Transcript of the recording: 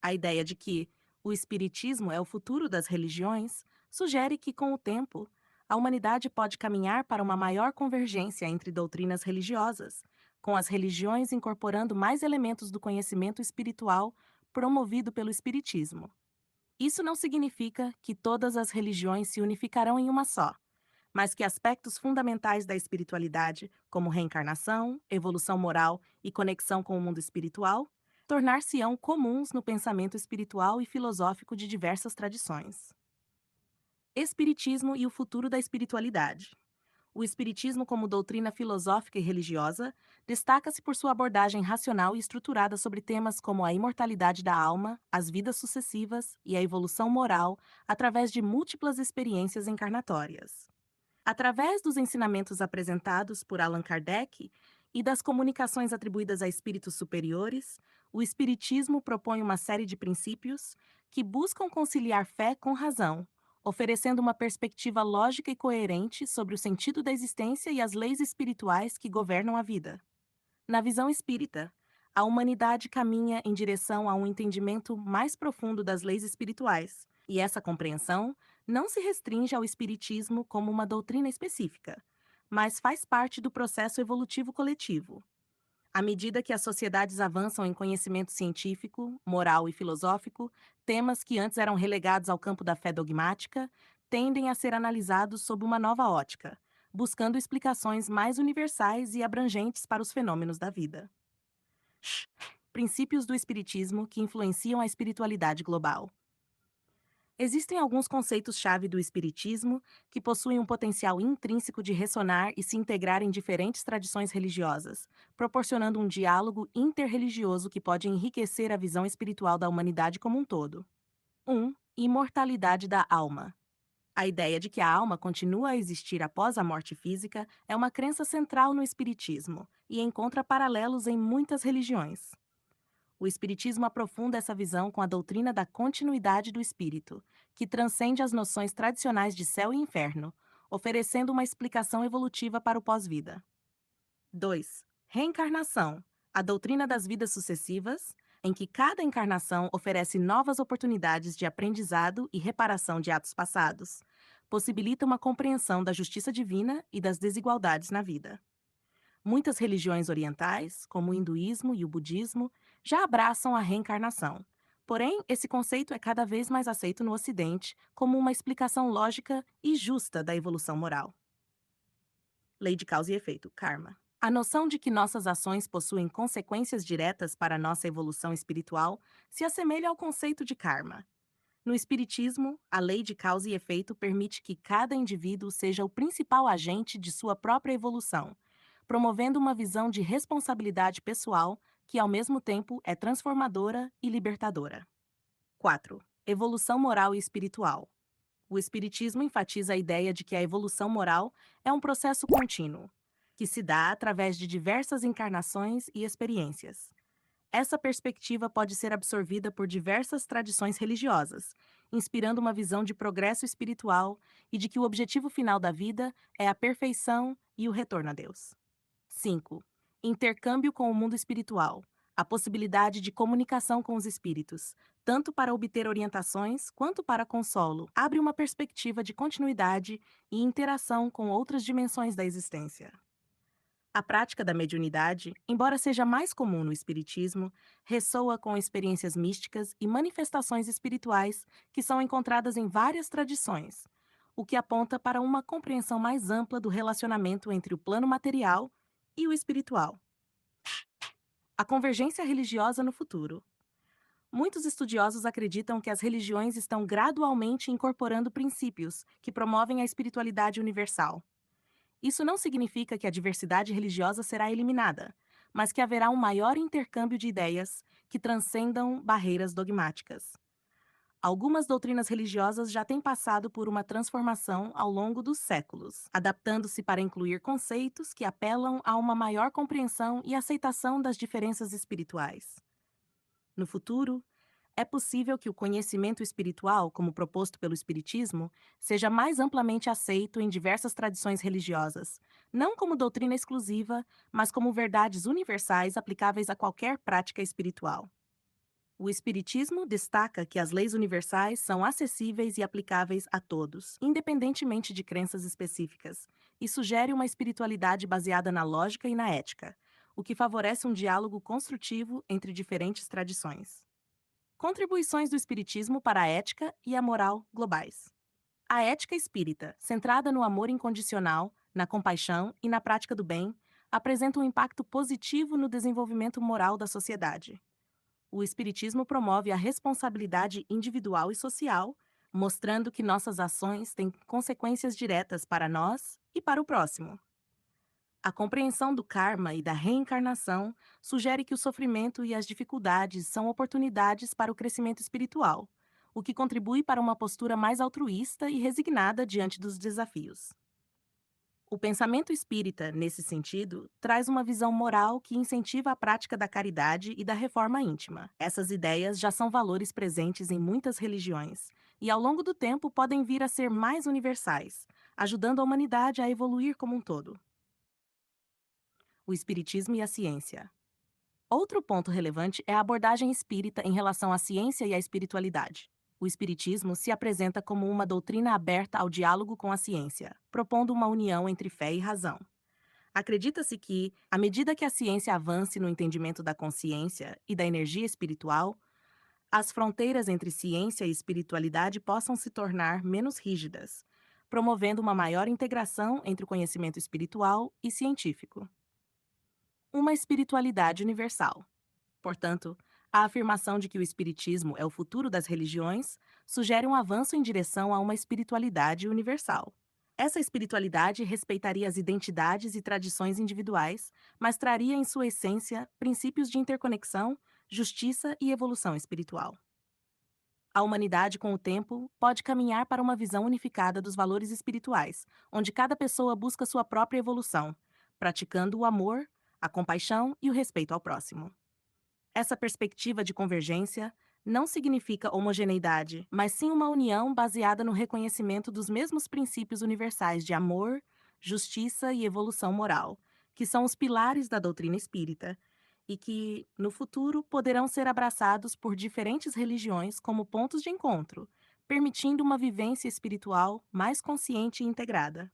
A ideia de que o espiritismo é o futuro das religiões sugere que, com o tempo, a humanidade pode caminhar para uma maior convergência entre doutrinas religiosas, com as religiões incorporando mais elementos do conhecimento espiritual promovido pelo espiritismo. Isso não significa que todas as religiões se unificarão em uma só, mas que aspectos fundamentais da espiritualidade, como reencarnação, evolução moral e conexão com o mundo espiritual, tornar-se-ão comuns no pensamento espiritual e filosófico de diversas tradições. Espiritismo e o futuro da espiritualidade. O Espiritismo, como doutrina filosófica e religiosa, destaca-se por sua abordagem racional e estruturada sobre temas como a imortalidade da alma, as vidas sucessivas e a evolução moral através de múltiplas experiências encarnatórias. Através dos ensinamentos apresentados por Allan Kardec e das comunicações atribuídas a espíritos superiores, o Espiritismo propõe uma série de princípios que buscam conciliar fé com razão, oferecendo uma perspectiva lógica e coerente sobre o sentido da existência e as leis espirituais que governam a vida. Na visão espírita, a humanidade caminha em direção a um entendimento mais profundo das leis espirituais, e essa compreensão não se restringe ao espiritismo como uma doutrina específica, mas faz parte do processo evolutivo coletivo. À medida que as sociedades avançam em conhecimento científico, moral e filosófico, temas que antes eram relegados ao campo da fé dogmática tendem a ser analisados sob uma nova ótica, buscando explicações mais universais e abrangentes para os fenômenos da vida. Princípios do Espiritismo que influenciam a espiritualidade global. Existem alguns conceitos-chave do Espiritismo que possuem um potencial intrínseco de ressonar e se integrar em diferentes tradições religiosas, proporcionando um diálogo interreligioso que pode enriquecer a visão espiritual da humanidade como um todo. 1. Imortalidade da alma. A ideia de que a alma continua a existir após a morte física é uma crença central no Espiritismo e encontra paralelos em muitas religiões. O Espiritismo aprofunda essa visão com a doutrina da continuidade do espírito, que transcende as noções tradicionais de céu e inferno, oferecendo uma explicação evolutiva para o pós-vida. 2. Reencarnação. A doutrina das vidas sucessivas, em que cada encarnação oferece novas oportunidades de aprendizado e reparação de atos passados, possibilita uma compreensão da justiça divina e das desigualdades na vida. Muitas religiões orientais, como o hinduísmo e o budismo, já abraçam a reencarnação. Porém, esse conceito é cada vez mais aceito no Ocidente como uma explicação lógica e justa da evolução moral. Lei de causa e efeito, karma. A noção de que nossas ações possuem consequências diretas para a nossa evolução espiritual se assemelha ao conceito de karma. No Espiritismo, a lei de causa e efeito permite que cada indivíduo seja o principal agente de sua própria evolução, promovendo uma visão de responsabilidade pessoal que, ao mesmo tempo, é transformadora e libertadora. 4. Evolução moral e espiritual. O Espiritismo enfatiza a ideia de que a evolução moral é um processo contínuo, que se dá através de diversas encarnações e experiências. Essa perspectiva pode ser absorvida por diversas tradições religiosas, inspirando uma visão de progresso espiritual e de que o objetivo final da vida é a perfeição e o retorno a Deus. 5. Intercâmbio com o mundo espiritual. A possibilidade de comunicação com os espíritos, tanto para obter orientações quanto para consolo, abre uma perspectiva de continuidade e interação com outras dimensões da existência. A prática da mediunidade, embora seja mais comum no espiritismo, ressoa com experiências místicas e manifestações espirituais que são encontradas em várias tradições, o que aponta para uma compreensão mais ampla do relacionamento entre o plano material e o espiritual. A convergência religiosa no futuro. Muitos estudiosos acreditam que as religiões estão gradualmente incorporando princípios que promovem a espiritualidade universal. Isso não significa que a diversidade religiosa será eliminada, mas que haverá um maior intercâmbio de ideias que transcendam barreiras dogmáticas. Algumas doutrinas religiosas já têm passado por uma transformação ao longo dos séculos, adaptando-se para incluir conceitos que apelam a uma maior compreensão e aceitação das diferenças espirituais. No futuro, é possível que o conhecimento espiritual, como proposto pelo Espiritismo, seja mais amplamente aceito em diversas tradições religiosas, não como doutrina exclusiva, mas como verdades universais aplicáveis a qualquer prática espiritual. O Espiritismo destaca que as leis universais são acessíveis e aplicáveis a todos, independentemente de crenças específicas, e sugere uma espiritualidade baseada na lógica e na ética, o que favorece um diálogo construtivo entre diferentes tradições. Contribuições do Espiritismo para a ética e a moral globais. A ética espírita, centrada no amor incondicional, na compaixão e na prática do bem, apresenta um impacto positivo no desenvolvimento moral da sociedade. O Espiritismo promove a responsabilidade individual e social, mostrando que nossas ações têm consequências diretas para nós e para o próximo. A compreensão do karma e da reencarnação sugere que o sofrimento e as dificuldades são oportunidades para o crescimento espiritual, o que contribui para uma postura mais altruísta e resignada diante dos desafios. O pensamento espírita, nesse sentido, traz uma visão moral que incentiva a prática da caridade e da reforma íntima. Essas ideias já são valores presentes em muitas religiões e, ao longo do tempo, podem vir a ser mais universais, ajudando a humanidade a evoluir como um todo. O Espiritismo e a ciência. Outro ponto relevante é a abordagem espírita em relação à ciência e à espiritualidade. O Espiritismo se apresenta como uma doutrina aberta ao diálogo com a ciência, propondo uma união entre fé e razão. Acredita-se que, à medida que a ciência avance no entendimento da consciência e da energia espiritual, as fronteiras entre ciência e espiritualidade possam se tornar menos rígidas, promovendo uma maior integração entre o conhecimento espiritual e científico. Uma espiritualidade universal. Portanto, a afirmação de que o Espiritismo é o futuro das religiões sugere um avanço em direção a uma espiritualidade universal. Essa espiritualidade respeitaria as identidades e tradições individuais, mas traria em sua essência princípios de interconexão, justiça e evolução espiritual. A humanidade, com o tempo, pode caminhar para uma visão unificada dos valores espirituais, onde cada pessoa busca sua própria evolução, praticando o amor, a compaixão e o respeito ao próximo. Essa perspectiva de convergência não significa homogeneidade, mas sim uma união baseada no reconhecimento dos mesmos princípios universais de amor, justiça e evolução moral, que são os pilares da doutrina espírita, e que, no futuro, poderão ser abraçados por diferentes religiões como pontos de encontro, permitindo uma vivência espiritual mais consciente e integrada.